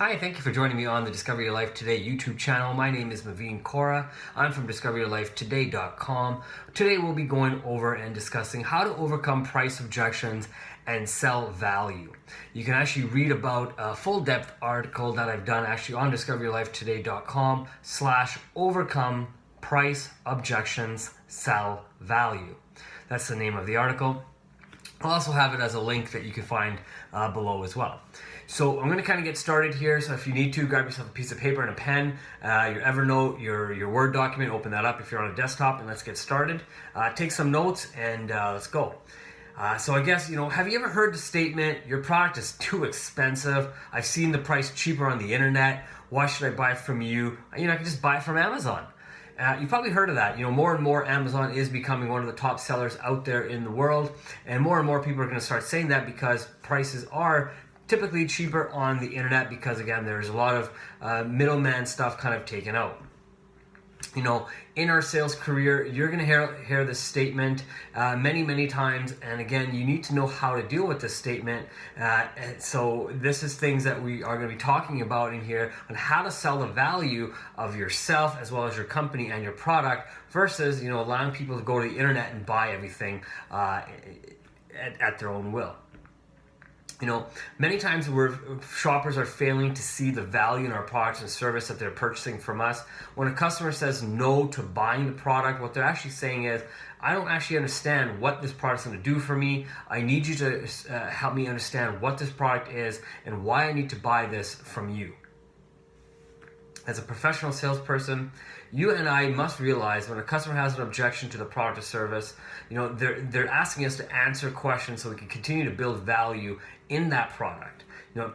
Hi, thank you for joining me on the Discover Your Life Today YouTube channel. My name is Maveen Kaura. I'm from discoveryourlifetoday.com. Today we'll be going over and discussing how to overcome price objections and sell value. You can actually read about a full depth article that I've done actually on discoveryourlifetoday.com/overcome price objections sell value. That's the name of the article. I'll also have it as a link that you can find below as well. So I'm going to kind of get started here. So if you need to, grab yourself a piece of paper and a pen, your Evernote, your Word document, open that up if you're on a desktop, and let's get started. Take some notes and let's go. So I guess, have you ever heard the statement, your product is too expensive, I've seen the price cheaper on the internet, why should I buy it from you? I can just buy it from Amazon. You've probably heard of that. More and more Amazon is becoming one of the top sellers out there in the world, and more people are going to start saying that because prices are typically cheaper on the internet because, again, there's a lot of middleman stuff kind of taken out. In our sales career, you're going to hear this statement many times, and again, you need to know how to deal with this statement. And so this is things that we are going to be talking about in here on how to sell the value of yourself as well as your company and your product versus allowing people to go to the internet and buy everything at their own will. Many times shoppers are failing to see the value in our products and service that they're purchasing from us. When a customer says no to buying the product, what they're actually saying is, I don't actually understand what this product's going to do for me. I need you to help me understand what this product is and why I need to buy this from you. As a professional salesperson, you and I must realize when a customer has an objection to the product or service, they're asking us to answer questions so we can continue to build value in that product.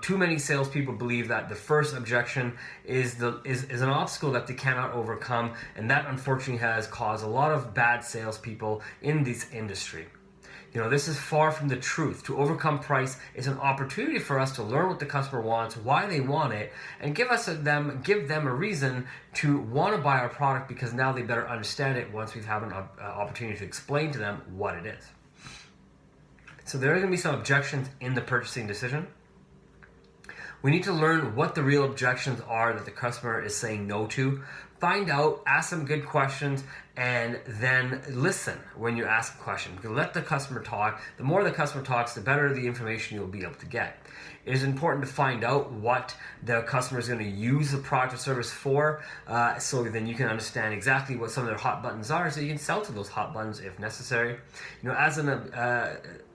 Too many salespeople believe that the first objection is an obstacle that they cannot overcome, and that unfortunately has caused a lot of bad salespeople in this industry. This is far from the truth. To overcome price is an opportunity for us to learn what the customer wants, why they want it, and give them a reason to want to buy our product because now they better understand it once we've had an opportunity to explain to them what it is. So there are going to be some objections in the purchasing decision. We need to learn what the real objections are that the customer is saying no to. Find out, ask some good questions, and then listen when you ask a question. Let the customer talk. The more the customer talks, the better the information you'll be able to get. It is important to find out what the customer is going to use the product or service for, so then you can understand exactly what some of their hot buttons are, so you can sell to those hot buttons if necessary. As an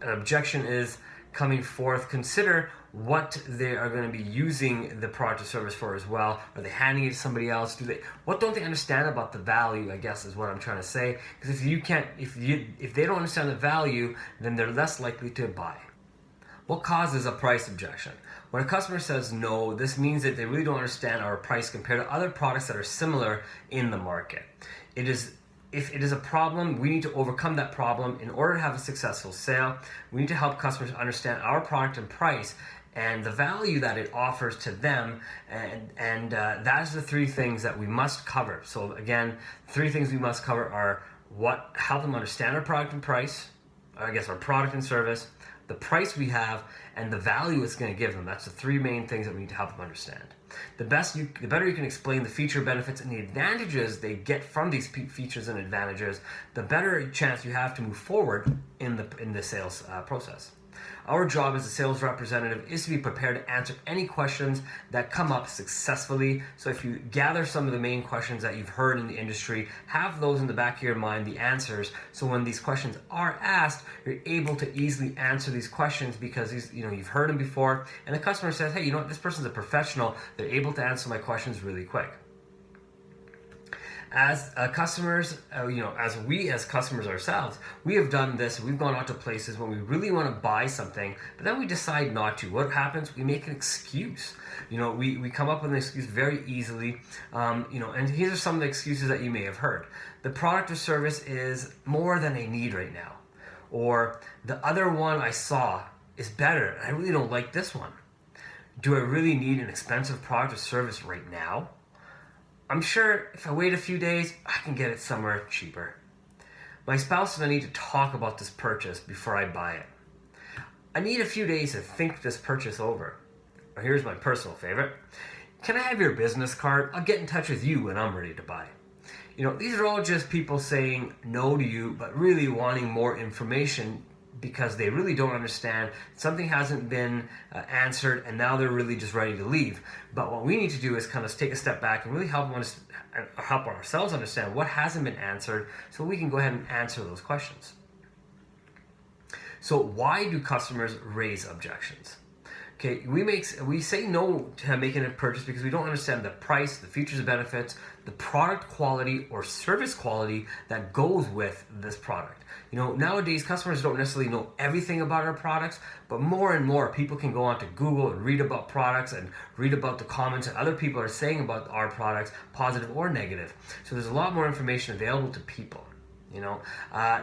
objection is coming forth, consider what they are going to be using the product or service for as well. Are they handing it to somebody else? What don't they understand about the value, I guess is what I'm trying to say. Because if they don't understand the value, then they're less likely to buy. What causes a price objection? When a customer says no, this means that they really don't understand our price compared to other products that are similar in the market. If it is a problem, we need to overcome that problem. In order to have a successful sale, we need to help customers understand our product and price and the value that it offers to them, and that's the three things that we must cover. So again, three things we must cover are help them understand our product and price, our product and service, the price we have, and the value it's going to give them. That's the three main things that we need to help them understand. The better you can explain the feature, benefits, and the advantages they get from these features and advantages, the better chance you have to move forward in the sales process. Our job as a sales representative is to be prepared to answer any questions that come up successfully. So if you gather some of the main questions that you've heard in the industry, have those in the back of your mind, the answers, so when these questions are asked, you're able to easily answer these questions because you've heard them before, and the customer says, hey, this person's a professional, they're able to answer my questions really quick. As customers, as customers ourselves, we have done this. We've gone out to places when we really want to buy something, but then we decide not to. What happens? We make an excuse. We come up with an excuse very easily. And these are some of the excuses that you may have heard. The product or service is more than I need right now, or the other one I saw is better. I really don't like this one. Do I really need an expensive product or service right now? I'm sure if I wait a few days, I can get it somewhere cheaper. My spouse and I need to talk about this purchase before I buy it. I need a few days to think this purchase over. Or here's my personal favorite. Can I have your business card? I'll get in touch with you when I'm ready to buy. These are all just people saying no to you, but really wanting more information because they really don't understand. Something hasn't been answered, and now they're really just ready to leave. But what we need to do is kind of take a step back and really help ourselves understand what hasn't been answered so we can go ahead and answer those questions. So why do customers raise objections? Okay, we say no to making a purchase because we don't understand the price, the features and benefits, the product quality or service quality that goes with this product. Nowadays customers don't necessarily know everything about our products, but more and more people can go onto Google and read about products and read about the comments that other people are saying about our products, positive or negative. So there's a lot more information available to people.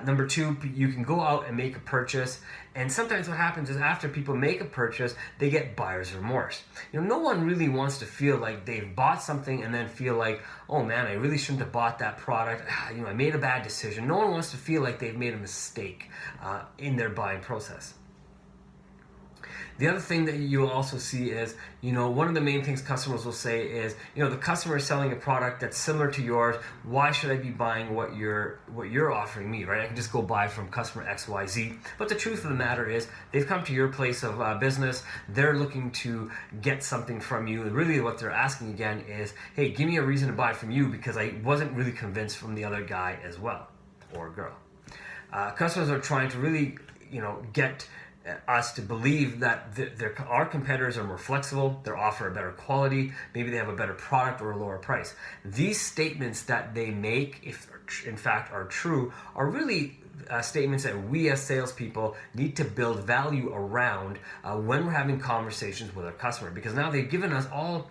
Number two, you can go out and make a purchase, and sometimes what happens is after people make a purchase, they get buyer's remorse. No one really wants to feel like they've bought something and then feel like, oh man, I really shouldn't have bought that product. I made a bad decision. No one wants to feel like they've made a mistake in their buying process. The other thing that you'll also see is, one of the main things customers will say is, the customer is selling a product that's similar to yours. Why should I be buying what you're offering me, right? I can just go buy from customer XYZ. But the truth of the matter is, they've come to your place of business. They're looking to get something from you. And really what they're asking again is, hey, give me a reason to buy from you because I wasn't really convinced from the other guy as well, or girl. Customers are trying to really, get us to believe that our competitors are more flexible, they offer a better quality, maybe they have a better product or a lower price. These statements that they make, if in fact are true, are really statements that we as salespeople need to build value around when we're having conversations with our customer, because now they've given us all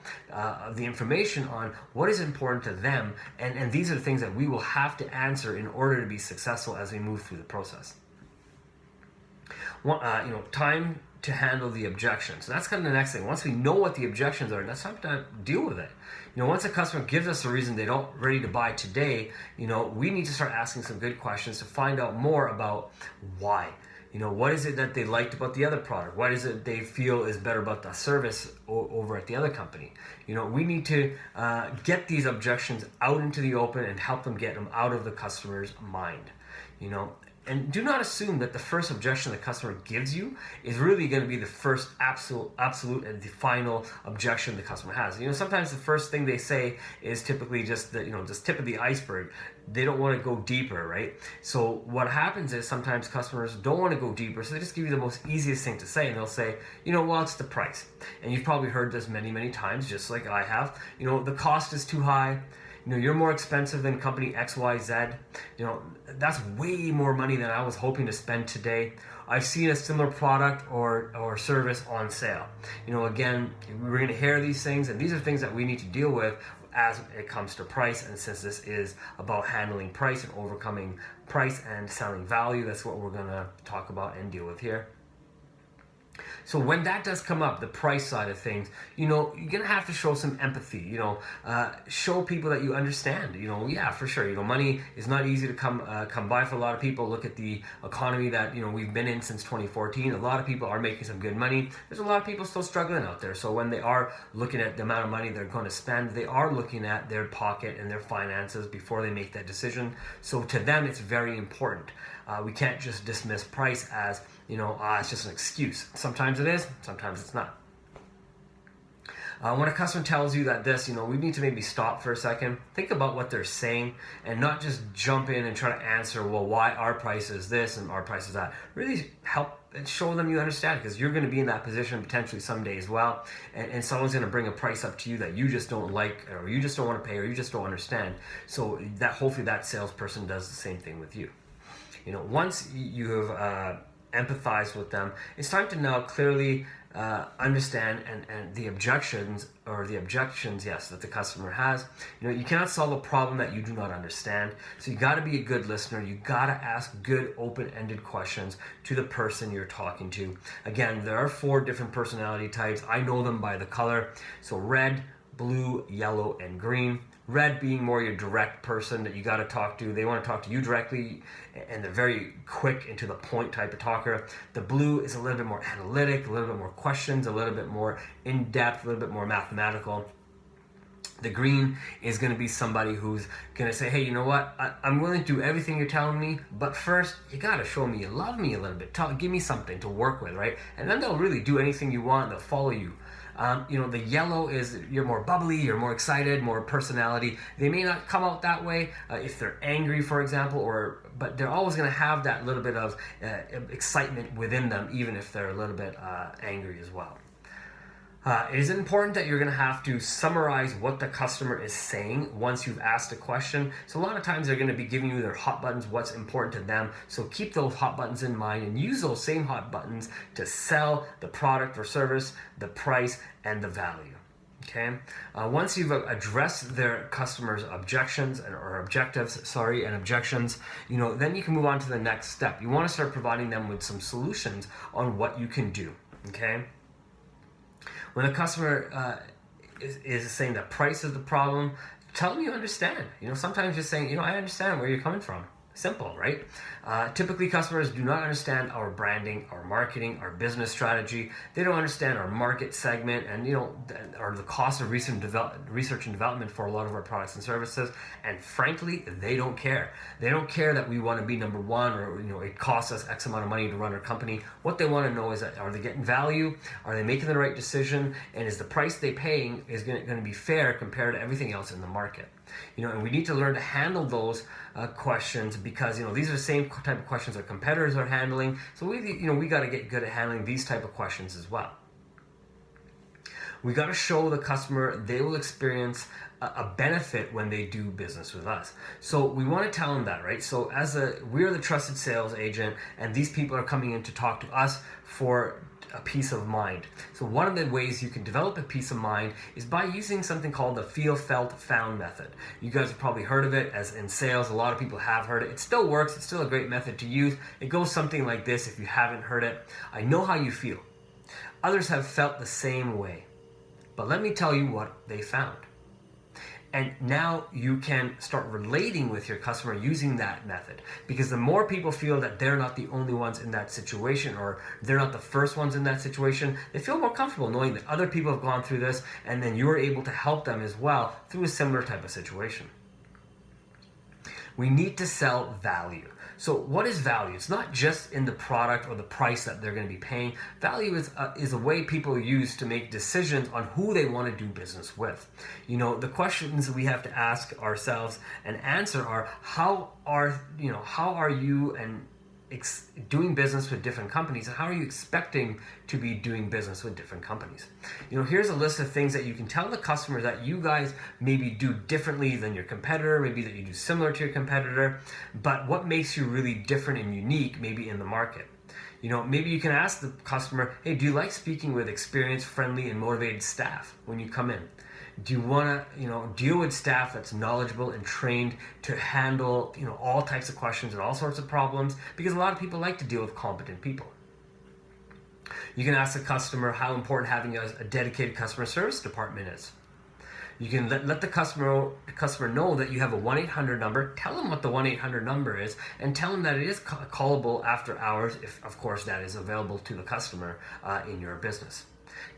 the information on what is important to them, and these are the things that we will have to answer in order to be successful as we move through the process. Time to handle the objections. So that's kind of the next thing. Once we know what the objections are, that's time to deal with it. Once a customer gives us a reason they don't ready to buy today, we need to start asking some good questions to find out more about why. What is it that they liked about the other product? What is it they feel is better about the service over at the other company? We need to get these objections out into the open and help them get them out of the customer's mind. And do not assume that the first objection the customer gives you is really going to be the first absolute and the final objection the customer has. Sometimes the first thing they say is typically just the just tip of the iceberg. They don't want to go deeper, right? So what happens is sometimes customers don't want to go deeper, so they just give you the most easiest thing to say, and they'll say, well, it's the price. And you've probably heard this many, many times, just like I have. The cost is too high. You're more expensive than company XYZ. That's way more money than I was hoping to spend today. I've seen a similar product or service on sale. Again, we're going to hear these things, and these are things that we need to deal with as it comes to price. And since this is about handling price and overcoming price and selling value, that's what we're going to talk about and deal with here. So when that does come up, the price side of things, you're going to have to show some empathy, show people that you understand, yeah, for sure. Money is not easy to come by for a lot of people. Look at the economy that, we've been in since 2014. A lot of people are making some good money. There's a lot of people still struggling out there. So when they are looking at the amount of money they're going to spend, they are looking at their pocket and their finances before they make that decision. So to them, it's very important. We can't just dismiss price as, it's just an excuse. Sometimes it is, sometimes it's not. When a customer tells you that we need to maybe stop for a second, think about what they're saying, and not just jump in and try to answer, well, why our price is this and our price is that. Really help and show them you understand, because you're going to be in that position potentially someday as well, and someone's going to bring a price up to you that you just don't like, or you just don't want to pay, or you just don't understand. So that hopefully that salesperson does the same thing with you. Once you have empathize with them, it's time to now clearly understand and the objections that the customer has. You cannot solve a problem that you do not understand, so you got to be a good listener. You got to ask good open-ended questions to the person you're talking to. Again, there are 4 different personality types. I know them by the color, so red, blue, yellow, and green. Red being more your direct person that you got to talk to. They want to talk to you directly, and they're very quick and to the point type of talker. The blue is a little bit more analytic, a little bit more questions, a little bit more in-depth, a little bit more mathematical. The green is going to be somebody who's going to say, hey, you know what? I'm willing to do everything you're telling me, but first, you got to show me you love me a little bit. Give me something to work with, right? And then they'll really do anything you want. They'll follow you. The yellow is you're more bubbly, you're more excited, more personality. They may not come out that way if they're angry, for example, but they're always going to have that little bit of excitement within them, even if they're a little bit angry as well. It is important that you're going to have to summarize what the customer is saying once you've asked a question. So a lot of times they're going to be giving you their hot buttons, what's important to them. So keep those hot buttons in mind and use those same hot buttons to sell the product or service, the price, and the value. Okay. Once you've addressed their customers' objections and objections, then you can move on to the next step. You want to start providing them with some solutions on what you can do. Okay. When a customer is saying that price is the problem, tell them you understand. Sometimes just saying, I understand where you're coming from. Simple, right? Typically, customers do not understand our branding, our marketing, our business strategy. They don't understand our market segment and, or the cost of research and development for a lot of our products and services. And frankly, they don't care. They don't care that we want to be number one or, it costs us X amount of money to run our company. What they want to know is that are they getting value? Are they making the right decision? And is the price they paying is going to be fair compared to everything else in the market? And we need to learn to handle those questions because these are the same type of questions our competitors are handling. So we got to get good at handling these type of questions as well. We got to show the customer they will experience a benefit when they do business with us. So we want to tell them that, right? So we're the trusted sales agent, and these people are coming in to talk to us for a peace of mind. So one of the ways you can develop a peace of mind is by using something called the feel, felt, found method. You guys have probably heard of it as in sales. A lot of people have heard it. It still works. It's still a great method to use. It goes something like this if you haven't heard it. I know how you feel. Others have felt the same way. But let me tell you what they found. And now you can start relating with your customer using that method. Because the more people feel that they're not the only ones in that situation or they're not the first ones in that situation, they feel more comfortable knowing that other people have gone through this and then you're able to help them as well through a similar type of situation. We need to sell value. So what is value? It's not just in the product or the price that they're going to be paying. Value is a way people use to make decisions on who they want to do business with. The questions we have to ask ourselves and answer are how are you and doing business with different companies, and how are you expecting to be doing business with different companies? Here's a list of things that you can tell the customer that you guys maybe do differently than your competitor, maybe that you do similar to your competitor, but what makes you really different and unique maybe in the market. Maybe you can ask the customer, hey, do you like speaking with experienced, friendly, and motivated staff when you come in? Do you want to, deal with staff that's knowledgeable and trained to handle, all types of questions and all sorts of problems? Because a lot of people like to deal with competent people. You can ask the customer how important having a dedicated customer service department is. You can let the customer know that you have a 1-800 number. Tell them what the 1-800 number is, and tell them that it is callable after hours, if of course that is available to the customer in your business.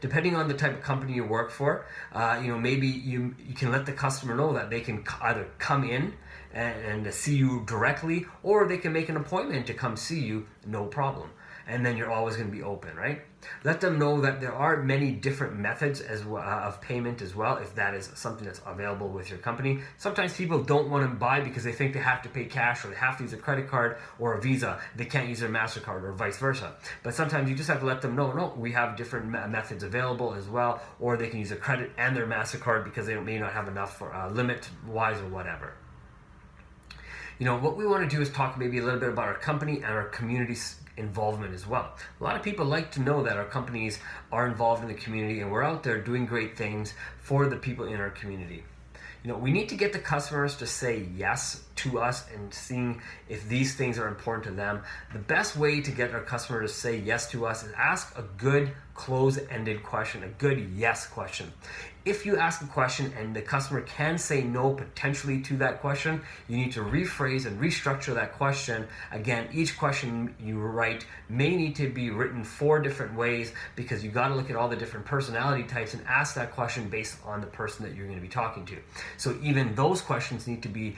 Depending on the type of company you work for, maybe you can let the customer know that they can either come in and see you directly, or they can make an appointment to come see you, no problem. And then you're always going to be open, right? Let them know that there are many different methods of payment as well, if that is something that's available with your company. Sometimes people don't want to buy because they think they have to pay cash or they have to use a credit card or a Visa. They can't use their MasterCard or vice versa. But sometimes you just have to let them know, no, we have different methods available as well, or they can use a credit and their MasterCard because they may not have enough for limit-wise or whatever. What we want to do is talk maybe a little bit about our company and our community's involvement as well. A lot of people like to know that our companies are involved in the community and we're out there doing great things for the people in our community. We need to get the customers to say yes to us and seeing if these things are important to them. The best way to get our customer to say yes to us is ask a good close-ended question, a good yes question. If you ask a question and the customer can say no potentially to that question, you need to rephrase and restructure that question. Again, each question you write may need to be written 4 different ways, because you got to look at all the different personality types and ask that question based on the person that you're going to be talking to. So even those questions need to be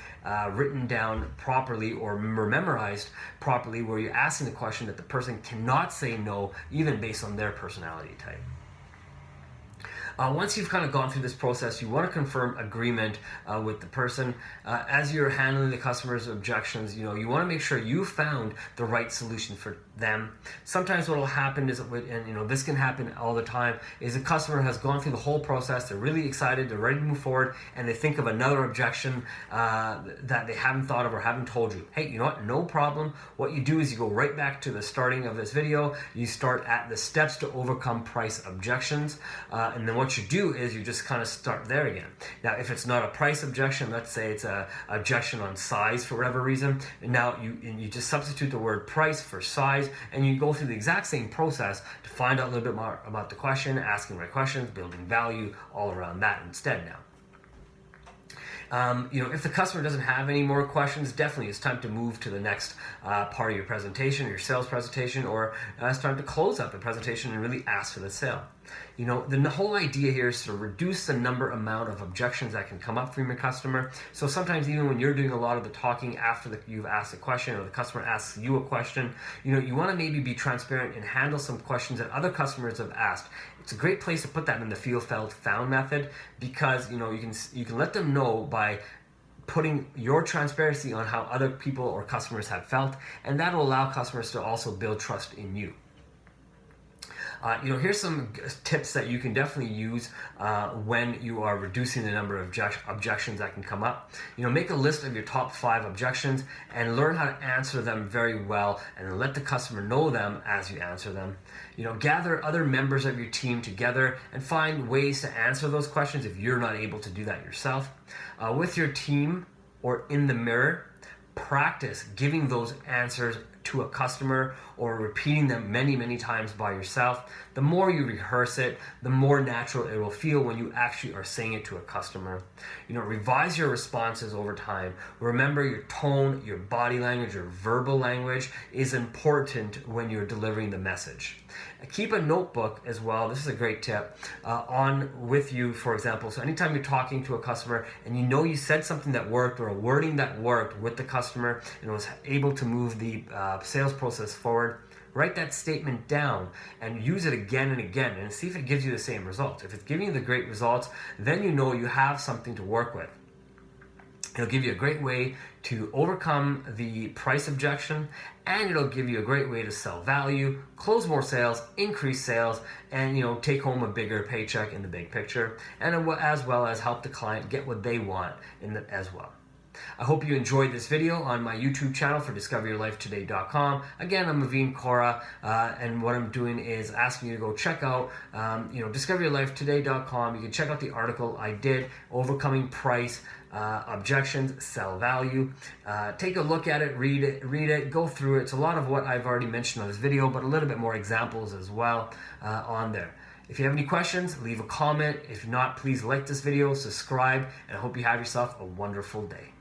written down properly or memorized properly, where you're asking the question that the person cannot say no, even based on their personality type. Once you've kind of gone through this process, you want to confirm agreement with the person. As you're handling the customer's objections, you want to make sure you found the right solution for them. Sometimes what will happen is, and this can happen all the time, is a customer has gone through the whole process, they're really excited, they're ready to move forward, and they think of another objection that they haven't thought of or haven't told you. Hey, you know what? No problem. What you do is you go right back to the starting of this video. You start at the steps to overcome price objections, and then what you do is you just kind of start there again. Now, if it's not a price objection, let's say it's a objection on size for whatever reason, and now you just substitute the word price for size, and you go through the exact same process to find out a little bit more about the question, asking the right questions, building value all around that instead now. If the customer doesn't have any more questions, definitely it's time to move to the next part of your presentation, your sales presentation, or it's time to close up the presentation and really ask for the sale. The whole idea here is to reduce the amount of objections that can come up from your customer. So sometimes even when you're doing a lot of the talking after you've asked a question, or the customer asks you a question, you want to maybe be transparent and handle some questions that other customers have asked. It's a great place to put that in the feel, felt, found method, because you can let them know by putting your transparency on how other people or customers have felt, and that will allow customers to also build trust in you. Here's some tips that you can definitely use when you are reducing the number of objections that can come up. Make a list of your top 5 objections and learn how to answer them very well, and let the customer know them as you answer them. Gather other members of your team together and find ways to answer those questions if you're not able to do that yourself. With your team or in the mirror, practice giving those answers to a customer or repeating them many, many times by yourself. The more you rehearse it, the more natural it will feel when you actually are saying it to a customer. Revise your responses over time. Remember, your tone, your body language, your verbal language is important when you're delivering the message. Keep a notebook as well. This is a great tip on with you, for example. So anytime you're talking to a customer and you said something that worked, or a wording that worked with the customer and was able to move the sales process forward, write that statement down and use it again and again and see if it gives you the same results. If it's giving you the great results, then you have something to work with. It'll give you a great way to overcome the price objection, and it'll give you a great way to sell value, close more sales, increase sales, and take home a bigger paycheck in the big picture, and as well as help the client get what they want as well. I hope you enjoyed this video on my YouTube channel for discoveryourlifetoday.com. Again, I'm Aveen Kaura, and what I'm doing is asking you to go check out discoveryourlifetoday.com. You can check out the article I did, Overcoming Price Objections, Sell Value. Take a look at it, read it, go through it. It's a lot of what I've already mentioned on this video, but a little bit more examples as well on there. If you have any questions, leave a comment. If not, please like this video, subscribe, and I hope you have yourself a wonderful day.